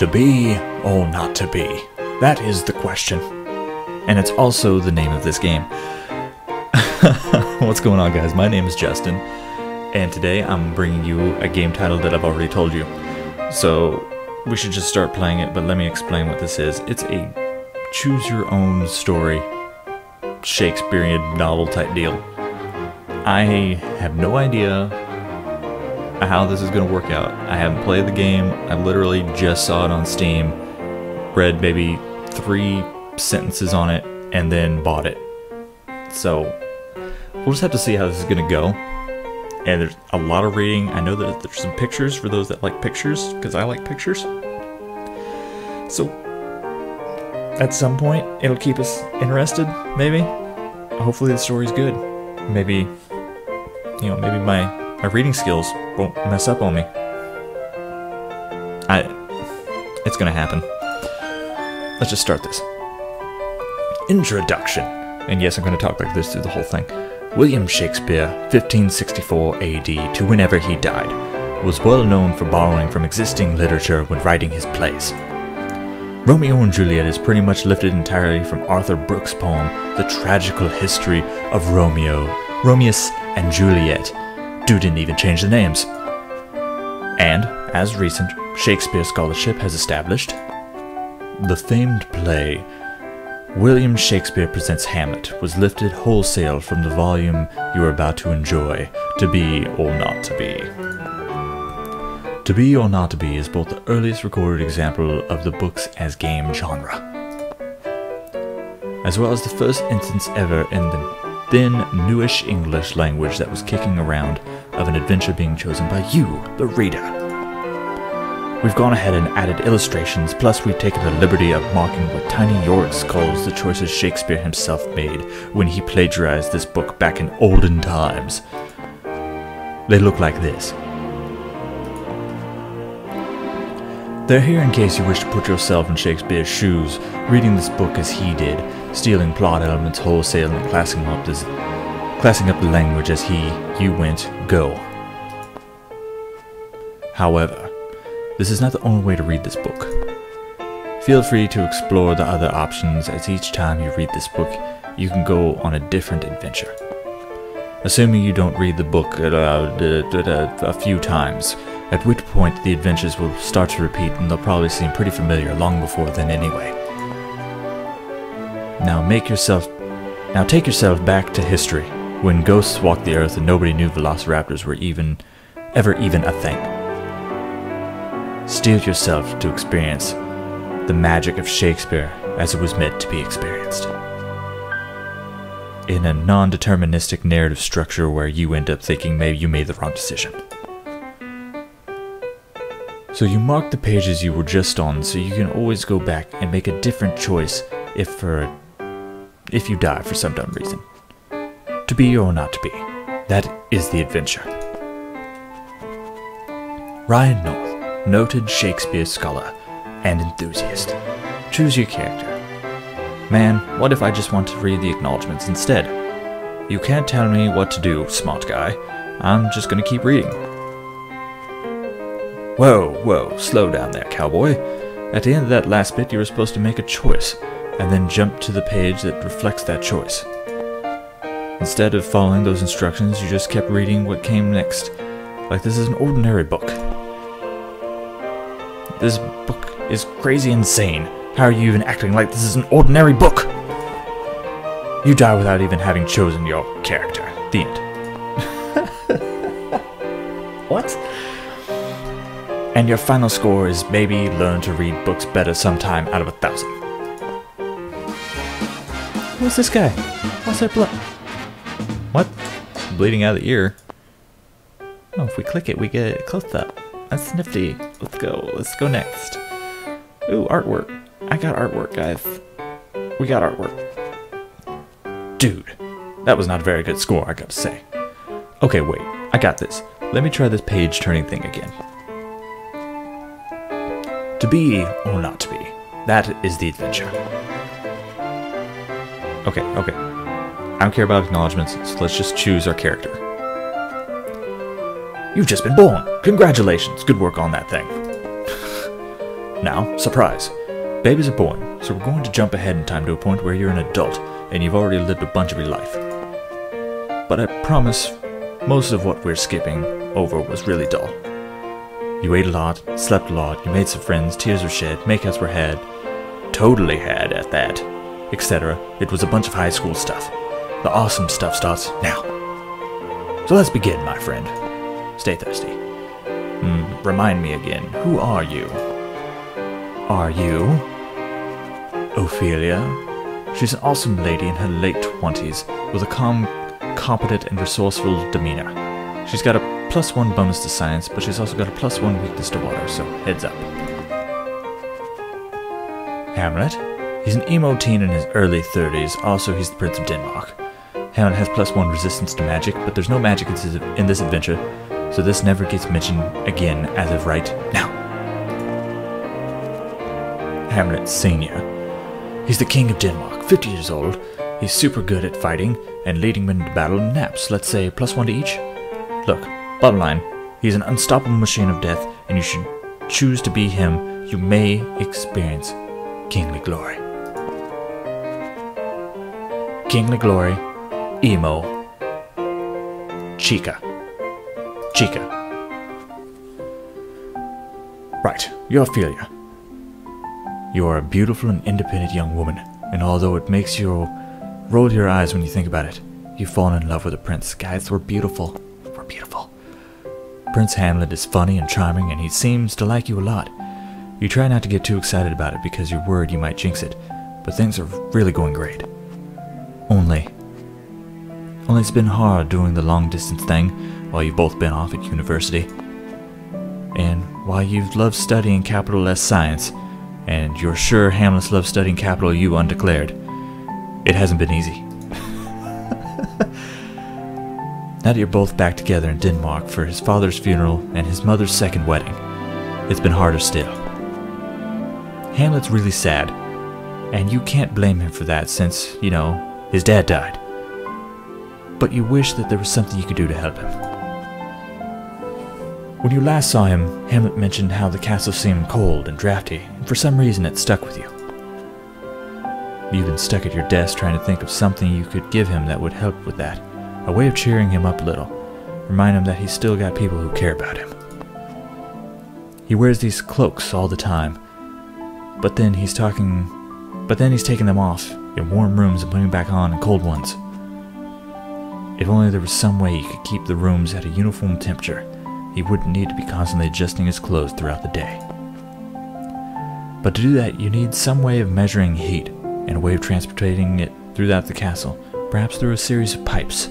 To be or not to be? That is the question. And it's also the name of this game. What's going on, guys? My name is Justin, and today I'm bringing you a game title that I've already told you. So we should just start playing it, but let me explain what this is. It's a choose-your-own story, Shakespearean novel type deal. I have no idea how this is going to work out. I haven't played the game. I literally just saw it on Steam, read maybe 3 sentences on it, and then bought it. So we'll just have to see how this is going to go. And there's a lot of reading. I know that there's some pictures for those that like pictures, because I like pictures. So at some point, it'll keep us interested, maybe. Hopefully the story's good. Maybe, you know, maybe my reading skills won't mess up on me. It's gonna happen. Let's just start this. Introduction. And yes, I'm gonna talk like this through the whole thing. William Shakespeare, 1564 AD to whenever he died, was well known for borrowing from existing literature when writing his plays. Romeo and Juliet is pretty much lifted entirely from Arthur Brooks' poem, The Tragical History of Romeus and Juliet. Dude didn't even change the names. And, as recent Shakespeare scholarship has established, the famed play William Shakespeare Presents Hamlet was lifted wholesale from the volume you are about to enjoy, To Be or Not to Be. To Be or Not to Be is both the earliest recorded example of the books as game genre, as well as the first instance ever in the then newish English language that was kicking around of an adventure being chosen by you, the reader. We've gone ahead and added illustrations, plus we've taken the liberty of marking what Tiny Yorks calls the choices Shakespeare himself made when he plagiarized this book back in olden times. They look like this. They're here in case you wish to put yourself in Shakespeare's shoes, reading this book as he did, stealing plot elements wholesale and classing up the language as you went, go. However, this is not the only way to read this book. Feel free to explore the other options, as each time you read this book, you can go on a different adventure. Assuming you don't read the book a few times, at which point the adventures will start to repeat and they'll probably seem pretty familiar long before then anyway. Now take yourself back to history, when ghosts walked the earth and nobody knew velociraptors were ever even a thing. Steel yourself to experience the magic of Shakespeare as it was meant to be experienced, in a non-deterministic narrative structure where you end up thinking maybe you made the wrong decision. So you mark the pages you were just on so you can always go back and make a different choice if you die for some dumb reason. To be or not to be, that is the adventure. Ryan North, noted Shakespeare scholar and enthusiast. Choose your character. Man, what if I just want to read the acknowledgements instead? You can't tell me what to do, smart guy. I'm just gonna keep reading. Whoa, slow down there, cowboy. At the end of that last bit, you were supposed to make a choice, and then jump to the page that reflects that choice. Instead of following those instructions, you just kept reading what came next, like this is an ordinary book. This book is crazy insane. How are you even acting like this is an ordinary book? You die without even having chosen your character. The end. What? And your final score is maybe learn to read books better sometime out of 1,000. Who's this guy? What's that blood? What? Bleeding out of the ear. Oh, if we click it, we get a close-up. That's nifty. Let's go. Let's go next. Ooh, artwork. I got artwork, guys. We got artwork. Dude, that was not a very good score, I gotta say. Okay, wait. I got this. Let me try this page-turning thing again. To be or not to be. That is the adventure. Okay. I don't care about acknowledgements, so let's just choose our character. You've just been born. Congratulations. Good work on that thing. Now, surprise! Babies are born, so we're going to jump ahead in time to a point where you're an adult, and you've already lived a bunch of your life. But I promise, most of what we're skipping over was really dull. You ate a lot, slept a lot, you made some friends, tears were shed, makeouts were had, totally had at that, etc. It was a bunch of high school stuff. The awesome stuff starts now. So let's begin, my friend. Stay thirsty. Remind me again, who are you? Are you Ophelia? She's an awesome lady in her late 20s with a calm, competent, and resourceful demeanor. She's got a +1 bonus to science, but she's also got a +1 weakness to water, so heads up. Hamlet? He's an emo teen in his early 30s, also he's the Prince of Denmark. Hamlet has +1 resistance to magic, but there's no magic in this adventure, so this never gets mentioned again as of right now. Hamlet Sr. He's the King of Denmark, 50 years old. He's super good at fighting and leading men into battle in naps, let's say +1 to each. Look, bottom line, he's an unstoppable machine of death, and you should choose to be him. You may experience kingly glory. Kingly glory, emo, chica. Right, you're Ophelia. You are a beautiful and independent young woman, and although it makes you roll your eyes when you think about it, you've fallen in love with a prince. Guys, we're beautiful. We're beautiful. Prince Hamlet is funny and charming, and he seems to like you a lot. You try not to get too excited about it because you're worried you might jinx it, but things are really going great. Only it's been hard doing the long-distance thing while you've both been off at university. And while you've loved studying capital S science, and you're sure Hamlet's loved studying capital U undeclared, it hasn't been easy. Now that you're both back together in Denmark for his father's funeral and his mother's second wedding, it's been harder still. Hamlet's really sad, and you can't blame him for that since, you know, his dad died. But you wish that there was something you could do to help him. When you last saw him, Hamlet mentioned how the castle seemed cold and drafty, and for some reason it stuck with you. You've been stuck at your desk trying to think of something you could give him that would help with that, a way of cheering him up a little, remind him that he's still got people who care about him. He wears these cloaks all the time, but then he's taking them off in warm rooms and putting them back on in cold ones. If only there was some way he could keep the rooms at a uniform temperature, he wouldn't need to be constantly adjusting his clothes throughout the day. But to do that, you need some way of measuring heat and a way of transporting it throughout the castle, perhaps through a series of pipes.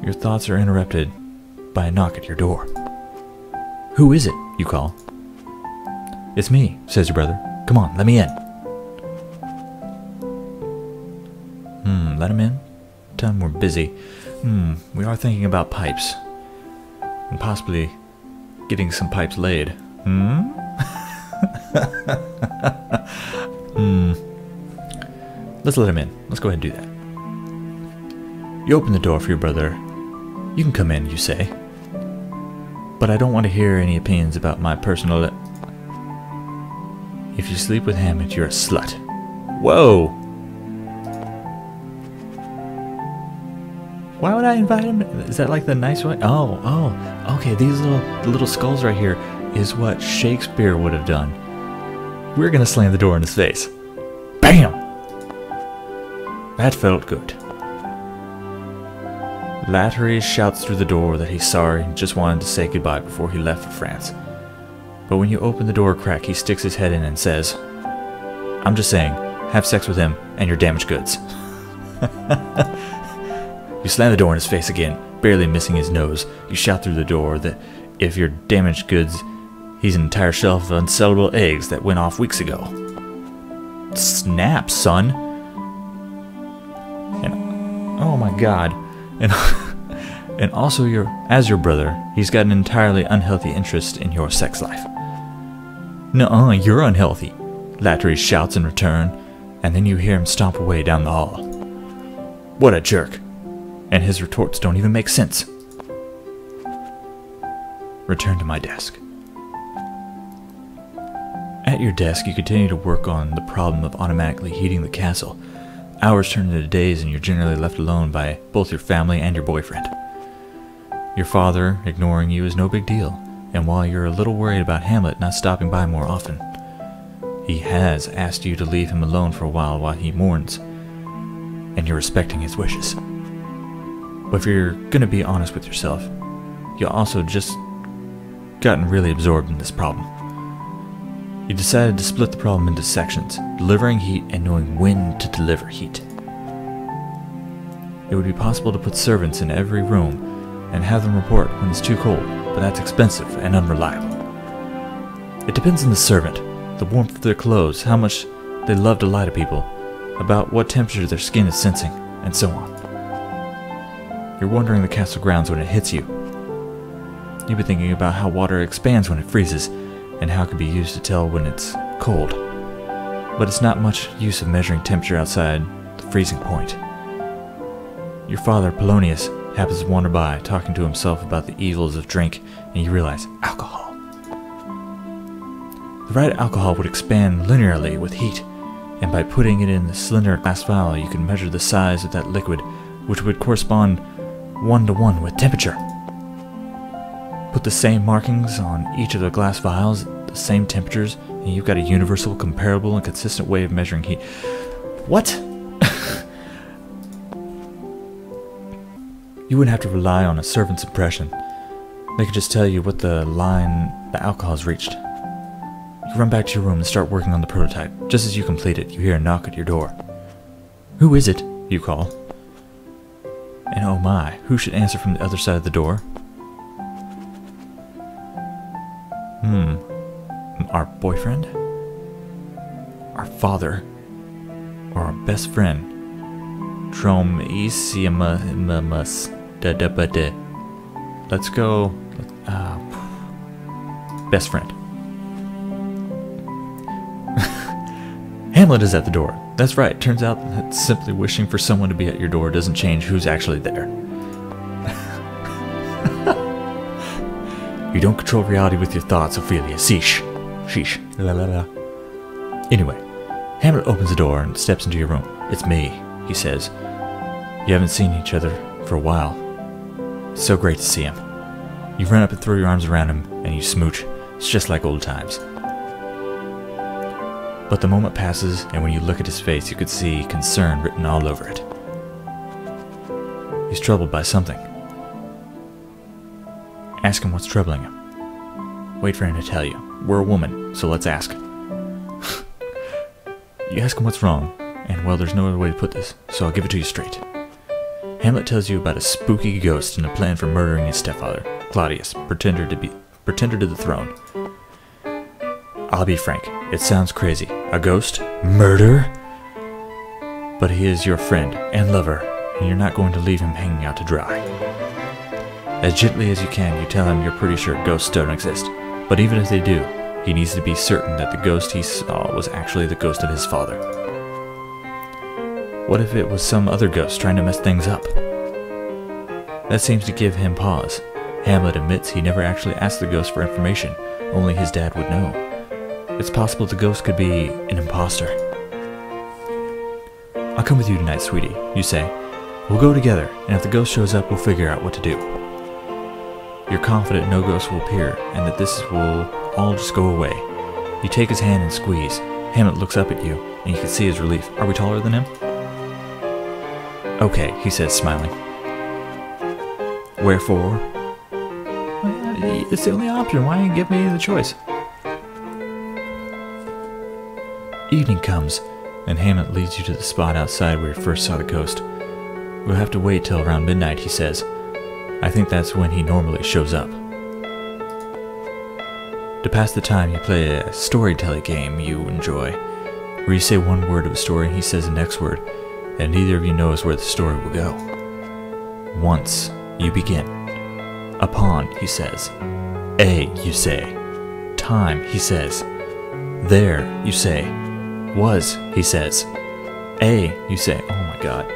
Your thoughts are interrupted by a knock at your door. "Who is it?" you call. "It's me," says your brother. "Come on, let me in." Let him in? Tell him we're busy. We are thinking about pipes. And possibly getting some pipes laid. Let's let him in. Let's go ahead and do that. You open the door for your brother. "You can come in," you say. "But I don't want to hear any opinions about my personal... If you sleep with Hamlet, you're a slut." Whoa! Why would I invite him? Is that like the nice way? Oh, okay, these little skulls right here is what Shakespeare would have done. We're gonna slam the door in his face. Bam! That felt good. Lattery shouts through the door that he's sorry and just wanted to say goodbye before he left for France. But when you open the door a crack, he sticks his head in and says, "I'm just saying, have sex with him and your damaged goods." You slam the door in his face again, barely missing his nose. You shout through the door that if you're damaged goods, he's an entire shelf of unsellable eggs that went off weeks ago. Snap, son! And oh my god! And also, as your brother, he's got an entirely unhealthy interest in your sex life. "Nuh-uh, you're unhealthy," Lattery shouts in return, and then you hear him stomp away down the hall. What a jerk! And his retorts don't even make sense. Return to my desk. At your desk, you continue to work on the problem of automatically heating the castle. Hours turn into days and you're generally left alone by both your family and your boyfriend. Your father ignoring you is no big deal, and while you're a little worried about Hamlet not stopping by more often, he has asked you to leave him alone for a while he mourns, and you're respecting his wishes. But if you're gonna be honest with yourself, you also just gotten really absorbed in this problem. You decided to split the problem into sections, delivering heat and knowing when to deliver heat. It would be possible to put servants in every room and have them report when it's too cold, but that's expensive and unreliable. It depends on the servant, the warmth of their clothes, how much they love to lie to people, about what temperature their skin is sensing, and so on. You're wandering the castle grounds when it hits you. You've been thinking about how water expands when it freezes, and how it can be used to tell when it's cold. But it's not much use of measuring temperature outside the freezing point. Your father, Polonius, happens to wander by, talking to himself about the evils of drink, and you realize, alcohol. The right alcohol would expand linearly with heat, and by putting it in the slender glass vial, you can measure the size of that liquid, which would correspond 1-to-1 with temperature. Put the same markings on each of the glass vials, the same temperatures, and you've got a universal, comparable, and consistent way of measuring heat. What? You wouldn't have to rely on a servant's impression. They could just tell you what the line the alcohol has reached. You run back to your room and start working on the prototype. Just as you complete it, you hear a knock at your door. Who is it? You call. And oh my, who should answer from the other side of the door? Our boyfriend? Our father? Or our best friend? Let's go. Best friend. Hamlet is at the door. That's right. Turns out that simply wishing for someone to be at your door doesn't change who's actually there. You don't control reality with your thoughts, Ophelia. Sheesh. La la la. Anyway, Hamlet opens the door and steps into your room. It's me, he says. You haven't seen each other for a while. It's so great to see him. You run up and throw your arms around him, and you smooch. It's just like old times. But the moment passes, and when you look at his face, you could see concern written all over it. He's troubled by something. Ask him what's troubling him. Wait for him to tell you. We're a woman, so let's ask. You ask him what's wrong, and well, there's no other way to put this, so I'll give it to you straight. Hamlet tells you about a spooky ghost and a plan for murdering his stepfather, Claudius, pretender to the throne. I'll be frank, it sounds crazy. A ghost? Murder? But he is your friend and lover, and you're not going to leave him hanging out to dry. As gently as you can, you tell him you're pretty sure ghosts don't exist. But even if they do, he needs to be certain that the ghost he saw was actually the ghost of his father. What if it was some other ghost trying to mess things up? That seems to give him pause. Hamlet admits he never actually asked the ghost for information, only his dad would know. It's possible the ghost could be an imposter. I'll come with you tonight, sweetie, you say. We'll go together, and if the ghost shows up, we'll figure out what to do. You're confident no ghost will appear, and that this will all just go away. You take his hand and squeeze. Hamlet looks up at you, and you can see his relief. Are we taller than him? Okay, he says, smiling. Wherefore? It's the only option. Why didn't you give me the choice? Evening comes, and Hamlet leads you to the spot outside where you first saw the ghost. We'll have to wait till around midnight, he says. I think that's when he normally shows up. To pass the time, you play a storytelling game you enjoy, where you say one word of a story and he says the next word, and neither of you knows where the story will go. Once, you begin. Upon, he says. A, you say. Time, he says. There, you say. Was, he says. A, you say. Oh my god.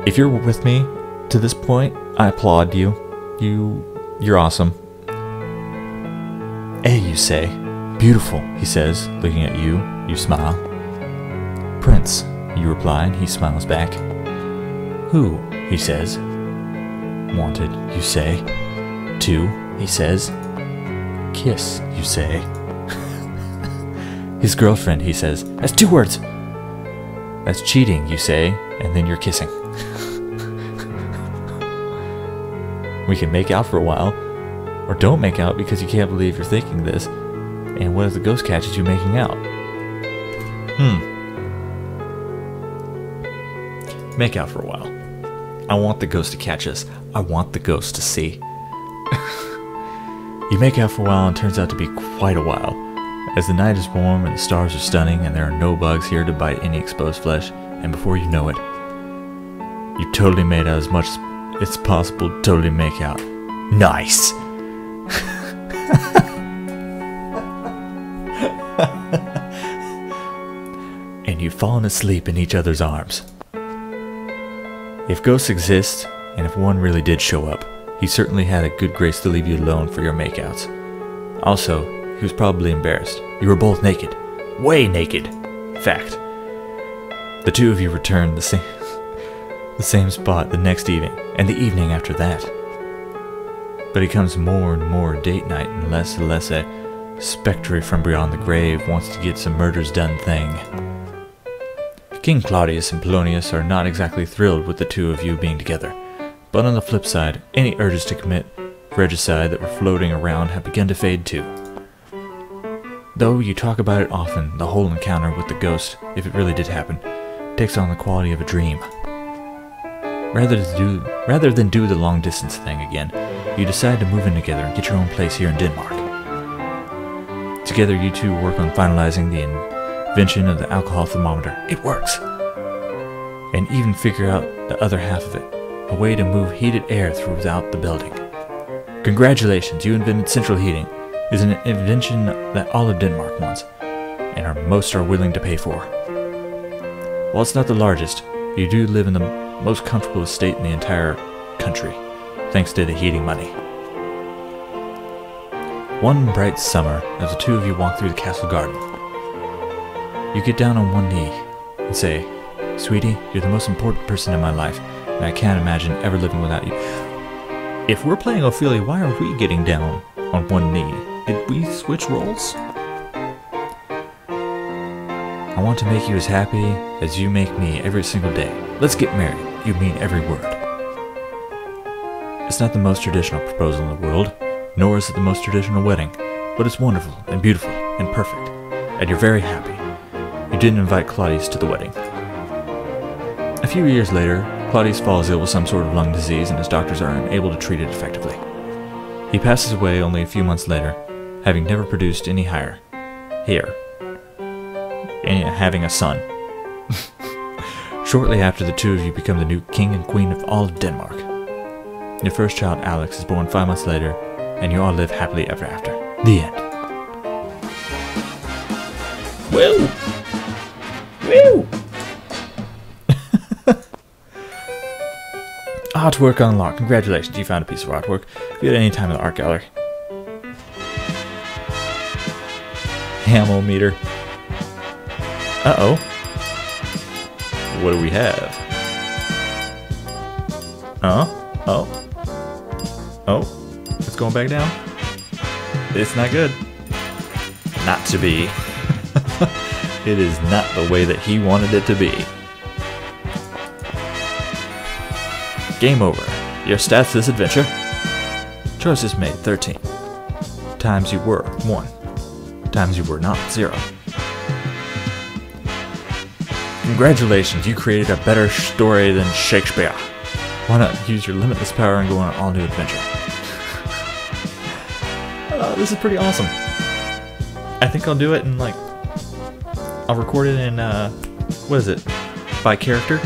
If you're with me to this point, I applaud you. You're awesome. A, you say. Beautiful, he says, looking at you. You smile. Prince, you reply, and he smiles back. Who, he says. Wanted, you say. To, he says. Kiss, you say. His girlfriend, he says. That's 2 words. That's cheating, you say, and then you're kissing. We can make out for a while, or don't make out because you can't believe you're thinking this. And what if the ghost catches you making out? Make out for a while. I want the ghost to catch us. I want the ghost to see. You make out for a while and it turns out to be quite a while. As the night is warm and the stars are stunning and there are no bugs here to bite any exposed flesh, and before you know it, you totally made out as much as it's possible to totally make out. Nice! And you've fallen asleep in each other's arms. If ghosts exist, and if one really did show up, he certainly had a good grace to leave you alone for your makeouts. Also, he was probably embarrassed. You were both naked. Way naked. Fact. The 2 of you returned the same spot the next evening, and the evening after that. But it becomes more and more date night, and less a spectre from beyond the grave wants to get some murders done thing. King Claudius and Polonius are not exactly thrilled with the 2 of you being together, but on the flip side, any urges to commit regicide that were floating around have begun to fade too. Though you talk about it often, the whole encounter with the ghost, if it really did happen, takes on the quality of a dream. Rather than do the long distance thing again, you decide to move in together and get your own place here in Denmark. Together you 2 work on finalizing the invention of the alcohol thermometer. It works! And even figure out the other half of it, a way to move heated air throughout the building. Congratulations, you invented central heating. It's an invention that all of Denmark wants, and most are willing to pay for. While it's not the largest, you do live in the most comfortable estate in the entire country, thanks to the heating money. One bright summer, as the 2 of you walk through the castle garden, you get down on one knee and say, Sweetie, you're the most important person in my life, and I can't imagine ever living without you. If we're playing Ophelia, why are we getting down on one knee? Did we switch roles? I want to make you as happy as you make me every single day. Let's get married. You mean every word. It's not the most traditional proposal in the world, nor is it the most traditional wedding, but it's wonderful and beautiful and perfect, and you're very happy. You didn't invite Claudius to the wedding. A few years later, Claudius falls ill with some sort of lung disease and his doctors are unable to treat it effectively. He passes away only a few months later, having never produced any hair, and having a son. Shortly after, the 2 of you become the new king and queen of all of Denmark. Your first child, Alex, is born 5 months later, and you all live happily ever after. The end. Woo! Woo! Artwork unlocked. Congratulations, you found a piece of artwork. View it any time in the art gallery. Hamlet. Uh-oh. What do we have? Oh. It's going back down. It's not good. Not to be. It is not the way that he wanted it to be. Game over. Your stats this adventure. Choices made 13. Times you were 1. Times you were not 0. Congratulations, you created a better story than Shakespeare. Why not use your limitless power and go on an all-new adventure? This is pretty awesome. I think I'll do it in I'll record it in, what is it? By character?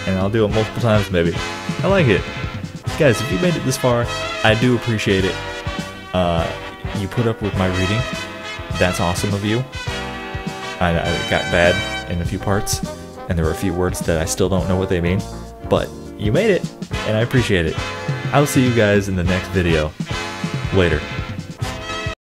And I'll do it multiple times maybe. I like it. Guys, if you made it this far, I do appreciate it. You put up with my reading. That's awesome of you. I got bad in a few parts, and there were a few words that I still don't know what they mean, but you made it, and I appreciate it. I'll see you guys in the next video. Later.